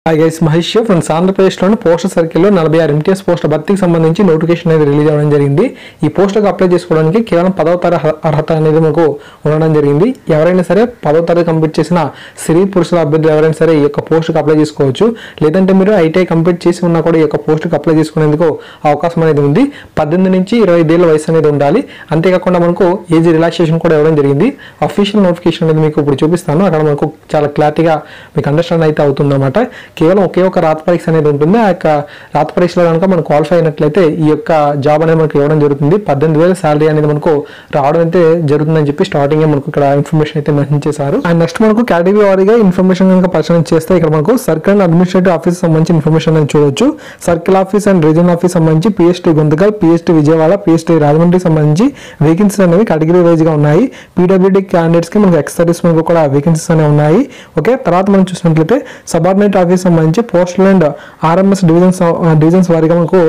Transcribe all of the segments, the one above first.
Hi guys, Mahesh here from ఆంధ్రప్రదేశ్లోని postal సర్కిల్లో 46 MTS పోస్టుల భర్తీకి సంబంధించి నోటిఫికేషన్ అనేది రిలీజ్ అవ్వడం జరిగింది. ఈ పోస్టులకు అప్లై చేసుకోవడానికి కేవలం 10వ తరగతి అర్హత అనేది మనకు ఉండడం జరిగింది. ఎవరైనా సరే 10వ తరగతి కంప్లీట్ చేసిన స్త్రీ పురుషుల అభ్యర్థులు ఎవరైనా సరే ఈ యొక్క పోస్టుకు అప్లై చేసుకోవచ్చు. లేదంటే మీరు ఐటీఐ కంప్లీట్ చేసి ఉన్నా కూడా ఈ యొక్క పోస్టుకు అప్లై చేసుకునేందుకు అవకాశం అనేది ఉంది. 18 నుంచి 25 ఏళ్ల వయసు అనేది ఉండాలి. అంతేకాకుండా మనకు ఏజ్ రిలాక్సేషన్ కూడా ఇవ్వడం జరిగింది. అఫీషియల్ నోటిఫికేషన్ అనేది మీకు ఇప్పుడు చూపిస్తాను. అక్కడ మనకు చాలా క్లారిటీగా మీకు అండర్స్టాండ్ అయితే అవుతుందన్నమాట. కేవలం ఒకే ఒక రాత పరీక్ష అనేది ఉంటుంది. ఆ యొక్క రాత పరీక్షలో కనుక మనం క్వాలిఫై అయినట్లయితే ఈ యొక్క జాబ్ అనేది మనకు ఇవ్వడం జరుగుతుంది. 18,000 శాలరీ అనేది మనకు రావడం అయితే జరుగుతుందని చెప్పి స్టార్టింగ్ మనకు ఇక్కడ ఇన్ఫర్మేషన్ అయితే మెన్షన్ చేశారు. అండ్ నెక్స్ట్ మనకు కేటగిరీ వారీగా ఇన్ఫర్మేషన్ కనుక పరిశీలన చేస్తే ఇక్కడ మనకు సర్కిల్ అండ్ అడ్మినిస్ట్రేటివ్ ఆఫీస్ సంబంధించి ఇన్ఫర్మేషన్ అనేది చూడొచ్చు. Circle office and regional office సంబంధించి PST Guntakal, PST Vijayawada, PST రాజమండ్రికి సంబంధించి వేకెన్సీస్ అనేవి కేటగిరీ వైజ్ గా ఉన్నాయి. పీడబ్ల్యూడీ క్యాండిడేట్స్ కి మనకు ఎక్స్ సర్వీస్ మనకు కూడా వేకెన్సీస్ అనేవి ఉన్నాయి. ఓకే, తర్వాత మనం చూసినట్లయితే సబార్డినేట్ ఆఫీస్ సంబంధించి పోస్టల్ అండ్ ఆర్ఎంఎస్ డివిజన్స్ వారిగా మనకు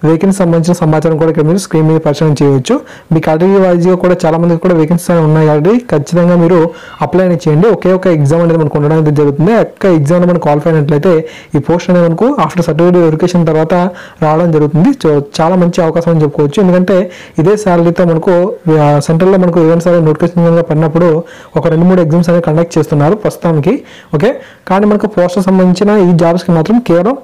వేకెన్సీ సంబంధించిన సమాచారం కూడా ఇక్కడ మీరు స్క్రీన్ మీద పరిశీలన చేయవచ్చు. మీ కేటగిరీ వైజ్ గా కూడా చాలా మందికి కూడా వేకెన్సీస్ అనేవి ఉన్నాయి కాబట్టి ఖచ్చితంగా మీరు అప్లై చేయండి. ఒకే ఒక ఎగ్జామ్ అనేది మనకు ఉండడం అనేది జరుగుతుంది. ఒక్క ఎగ్జామ్ లో మనం క్వాలిఫై అయినట్లయితే ఈ పోస్ట్ అనేది మనకు ఆఫ్టర్ సర్టిఫికేట్ వెరిఫికేషన్ తర్వాత రావడం జరుగుతుంది. సో చాలా మంచి అవకాశం అని చెప్పుకోవచ్చు. ఎందుకంటే ఇదే శాలరీతో మనకు సెంట్రల్ లో మనకు ఈవెంట్స్ అనేది నోటిఫికేషన్ పడినప్పుడు ఒక 2-3 ఎగ్జామ్స్ అనేవి కండక్ట్ చేస్తున్నారు ప్రస్తుతానికి. ఓకే, కానీ మనకు పోస్టర్ సంబంధించిన ఈ జాబ్స్ కి మాత్రం కేవలం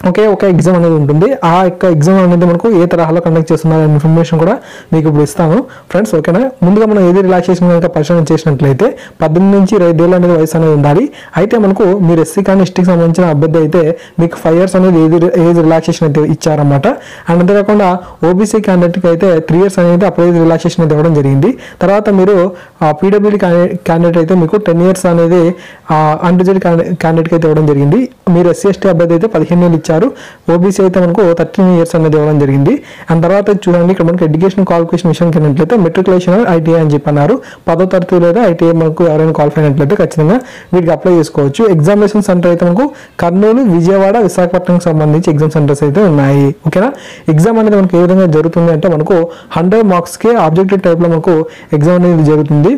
ఒకే ఒక ఎగ్జామ్ అనేది ఉంటుంది. ఆ యొక్క ఎగ్జామ్ అనేది మనకు ఏ తరహాలో కండక్ట్ చేస్తున్నారు ఇన్ఫర్మేషన్ కూడా మీకు ఇప్పుడు ఇస్తాను ఫ్రెండ్స్. ఓకేనా, ముందుగా మనం ఏది రిలాక్సేషన్ కనుక పరిశీలన చేసినట్లయితే 18 నుంచి 25 ఏళ్ళు అనేది వయసు అనేది ఉండాలి. అయితే మనకు మీరు ఎస్సీ కానీ ఎస్టీకి సంబంధించిన అభ్యర్థి అయితే మీకు 5 years అనేది ఏజ్ రిలాక్సేషన్ అయితే ఇచ్చారన్నమాట. అండ్ అంతేకాకుండా ఓబీసీ క్యాండిడేట్కి అయితే 3 years అనేది అప్పుడు ఏజ్ రిలాక్సేషన్ అయితే ఇవ్వడం జరిగింది. తర్వాత మీరు పీడబ్ల్యూడీ క్యాండిడేట్ అయితే మీకు 10 years అనేది అన్రిజర్వ్డ్ క్యాండిడేట్కి అయితే ఇవ్వడం జరిగింది. మీరు ఎస్సీ ఎస్టీ అభ్యర్థి అయితే 15 ఏళ్ళు ఇచ్చారు. ఓబీసీ అయితే మనకు 13 years అనేది ఇవ్వడం జరిగింది. అండ్ తర్వాత చూడండి ఇక్కడ మనకు ఎడ్యుకేషన్ క్వాలిఫికేషన్ విషయానికి వెళ్ళినట్లయితే మెట్రికులేషన్ ఐటీఐ అని చెప్పన్నారు. 10వ తరగతి లేదా ఐటీఐ మనకు ఎవరైనా క్వాలిఫై అయినట్లయితే ఖచ్చితంగా వీటికి అప్లై చేసుకోవచ్చు. ఎగ్జామినేషన్ సెంటర్ అయితే మనకు కర్నూలు, విజయవాడ, విశాఖపట్నంకి సంబంధించి ఎగ్జామ్ సెంటర్స్ అయితే ఉన్నాయి. ఓకేనా, ఎగ్జామ్ అనేది మనకు ఏ విధంగా జరుగుతుంది అంటే మనకు 100 marks కి ఆబ్జెక్టివ్ టైప్ లో మనకు ఎగ్జామ్ అనేది జరుగుతుంది.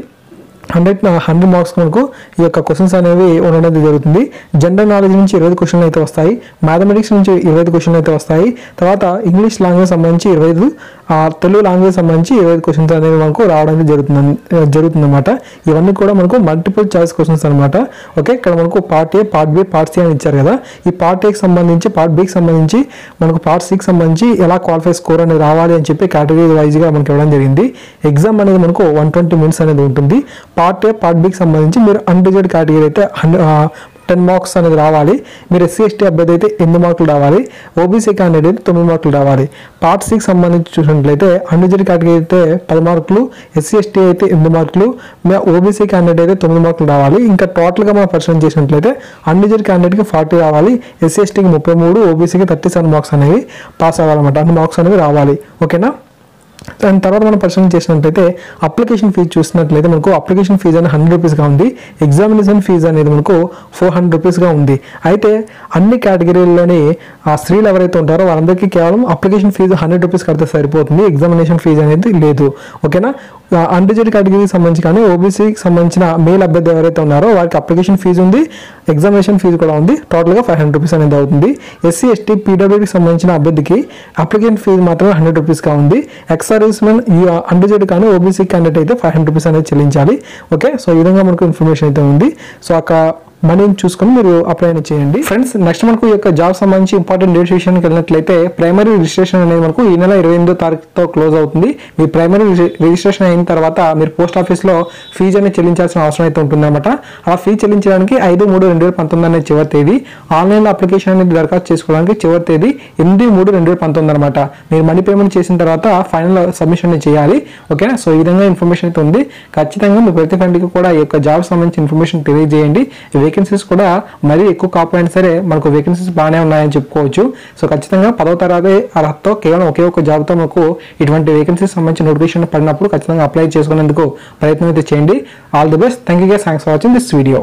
100 marks మనకు ఈ యొక్క క్వశ్చన్స్ అనేవి ఉండడం జరుగుతుంది. జనరల్ నాలెడ్జ్ నుంచి 20 క్వశ్చన్లు అయితే వస్తాయి. మ్యాథమెటిక్స్ నుంచి 25 క్వశ్చన్లు అయితే వస్తాయి. తర్వాత ఇంగ్లీష్ లాంగ్వేజ్ సంబంధించి 25, తెలుగు లాంగ్వేజ్ సంబంధించి 25 క్వశ్చన్స్ అనేవి మనకు రావడానికి జరుగుతుందన్నమాట. ఇవన్నీ కూడా మనకు మల్టిపుల్ చాయిస్ క్వశ్చన్స్ అనమాట. ఓకే, ఇక్కడ మనకు part A, part B, part C అని ఇచ్చారు కదా. ఈ పార్ట్ ఏకి సంబంధించి, పార్ట్ బికి సంబంధించి, మనకు పార్ట్ సికి సంబంధించి ఎలా క్వాలిఫై స్కోర్ అనేది రావాలి అని చెప్పి కేటగిరీ వైజ్ గా మనకి ఇవ్వడం జరిగింది. ఎగ్జామ్ అనేది మనకు 120 minutes అనేది ఉంటుంది. పార్ట్ ఏ, పార్ట్ బికి సంబంధించి మీరు అన్రిజర్వ్డ్ కేటగిరీ అయితే 10 marks అనేది రావాలి. మీరు ఎస్సీ ఎస్టీ అభ్యర్థి అయితే 8 మార్కులు రావాలి. ఓబీసీ క్యాండిడేట్ అయితే 9 మార్కులు రావాలి. పార్ట్ సికి సంబంధించి చూసినట్లయితే అన్రిజర్వ్డ్ కేటగిరీ అయితే 10 మార్కులు, ఎస్సీ ఎస్టీ అయితే 8 మార్కులు, ఓబీసీ క్యాండిడేట్ అయితే 9 మార్కులు రావాలి. ఇంకా టోటల్ గా మనం పరిశీలన చేసినట్లయితే అన్రిజర్వ్డ్ క్యాండిడేట్ కి 40 రావాలి, ఎస్సీ ఎస్టీకి 33, ఓబీసీకి 37 marks అనేవి పాస్ అవ్వాలన్నమాట. అన్ని మార్క్స్ అనేవి రావాలి. ఓకేనా, దాని తర్వాత మనం పరిశీలన చేసినట్లయితే అప్లికేషన్ ఫీజు చూసినట్లయితే మనకు అప్లికేషన్ ఫీజు అనేది 100 rupees గా ఉంది. ఎగ్జామినేషన్ ఫీజు అనేది మనకు 400 rupees గా ఉంది. అయితే అన్ని కేటగిరీల్లోని స్త్రీలు ఎవరైతే ఉంటారో వాళ్ళందరికీ కేవలం అప్లికేషన్ ఫీజు 100 rupees కడితే సరిపోతుంది. ఎగ్జామినేషన్ ఫీజు అనేది లేదు. ఓకేనా, అన్రిజర్వ్డ్ కేటగిరీకి సంబంధించి కానీ ఓబీసీకి సంబంధించిన మేల్ అభ్యర్థి ఎవరైతే ఉన్నారో వారికి అప్లికేషన్ ఫీజు ఉంది, ఎగ్జామినేషన్ ఫీజు కూడా ఉంది. టోటల్గా 500 rupees అనేది అవుతుంది. ఎస్సీ ఎస్టీ పీడబ్ల్యూడీకి సంబంధించిన అభ్యర్థికి అప్లికేషన్ ఫీజు మాత్రమే 100 rupees గా ఉంది. ఎక్స్ సర్వీస్ మెన్ ఈ అన్రిజర్వ్డ్ కానీ ఓబీసీ క్యాండిడేట్ అయితే 500 rupees అనేది చెల్లించాలి. ఓకే, సో ఈ విధంగా మనకు ఇన్ఫర్మేషన్ అయితే ఉంది. సో అక్కడ మనీని చూసుకొని మీరు అప్లై చేయండి ఫ్రెండ్స్. నెక్స్ట్ మనకు ఈ యొక్క జాబ్ సంబంధించి ఇంపార్టెంట్ డేట్స్ విషయానికి వెళ్ళినట్లయితే ప్రైమరీ రిజిస్ట్రేషన్ అనేది మనకు ఈ నెల 28వ తారీఖుతో క్లోజ్ అవుతుంది. మీ ప్రైమరీ రిజిస్ట్రేషన్ అయిన తర్వాత మీరు పోస్ట్ ఆఫీస్లో ఫీజు అనేది చెల్లించాల్సిన అవసరం అయితే ఉంటుందన్నమాట. ఆ ఫీజు చెల్లించడానికి 5/3/2019 అనేది చివరి తేదీ. ఆన్లైన్లో అప్లికేషన్ అనేది దరఖాస్తు చేసుకోవడానికి చివరి తేదీ 8/3/2019 అనమాట. మీరు మనీ పేమెంట్ చేసిన తర్వాత ఫైనల్ సబ్మిషన్ చేయాలి. ఓకే, సో ఈ విధంగా ఇన్ఫర్మేషన్ అయితే ఉంది. ఖచ్చితంగా మీ ప్రతి ఫ్రెండ్కి కూడా ఈ యొక్క జాబ్ సంబంధించిన ఇన్ఫర్మేషన్ తెలియజేయండి. వేకెన్సీస్ కూడా మరీ ఎక్కువ కాకపోయినా సరే మనకు వేకెన్సీస్ బాగానే ఉన్నాయని చెప్పుకోవచ్చు. సో ఖచ్చితంగా 10వ తరగతి అర్హతతో కేవలం ఒకే ఒక జాబ్తో మనకు ఇటువంటి వేకెన్సీస్ సంబంధించిన నోటిఫికేషన్ పడినప్పుడు ఖచ్చితంగా అప్లై చేసుకునేందుకు ప్రయత్నం అయితే చేయండి. All the best. Thank you guys. Thanks for watching this video.